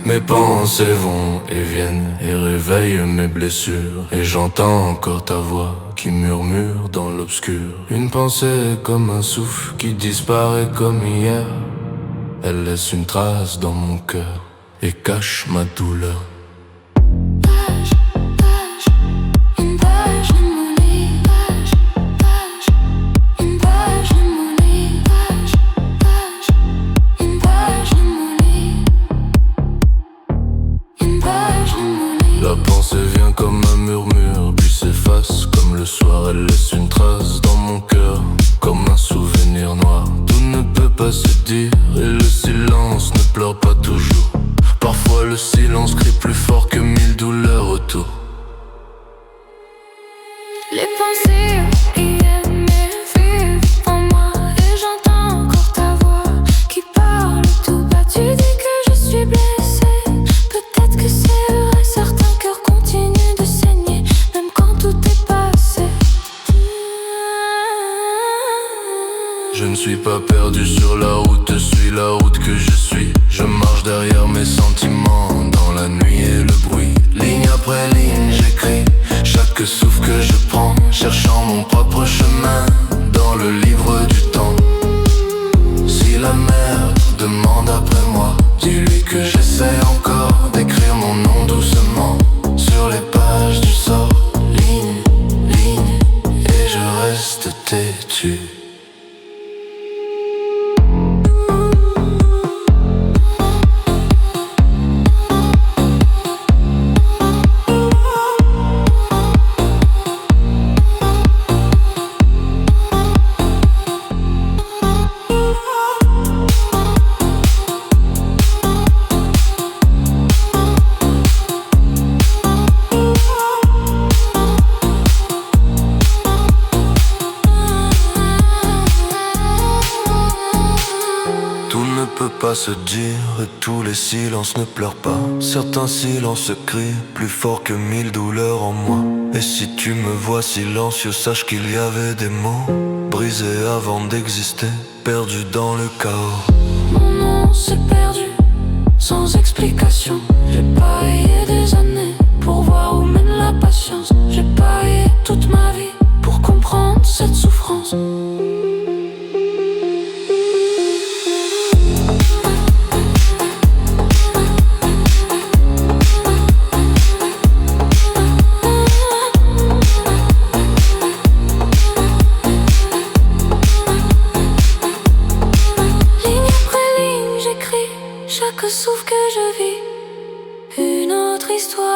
Mes pensées vont et viennent et réveillent mes blessures. Et j'entends encore ta voix qui murmure dans l'obscur. Une pensée comme un souffle qui disparaît comme hier. Elle laisse une trace dans mon cœur et cache ma douleur. La pensée vient comme un murmure, puis s'efface comme le soir. Elle laisse une trace dans mon cœur, comme un souvenir noir. Tout ne peut pas se dire, et le silence ne pleure pas toujours. Parfois le silence crie plus fort que mille douleurs autour. Les pensées y viennent et vivent en moi. Et j'entends encore ta voix qui parle tout bas. Tu dis que je suis blessée, peut-être que c'est vrai. Certains cœurs continuent de saigner, même quand tout est passé. Je ne suis pas perdu sur la route, suis la route que je suis. Je marche derrière mes sentiments, dans la nuit et le bruit. Ligne après ligne j'écris chaque souffle que je prends, cherchant mon propre chemin dans le livre du temps. Si la mer demande après moi, dis-lui que j'essaie encore d'écrire mon nom doucement sur les pages du sort. Ligne, ligne, et je reste têtu. Pas se dire et tous les silences ne pleurent pas. Certains silences crient plus fort que mille douleurs en moi. Et si tu me vois silencieux, sache qu'il y avait des mots brisés avant d'exister, perdus dans le chaos. Mon nom s'est perdu sans explication. J'ai parié des années pour voir où mène la patience. J'ai parié toute ma vie pour comprendre cette souffrance. Chaque souffle que je vis, une autre histoire.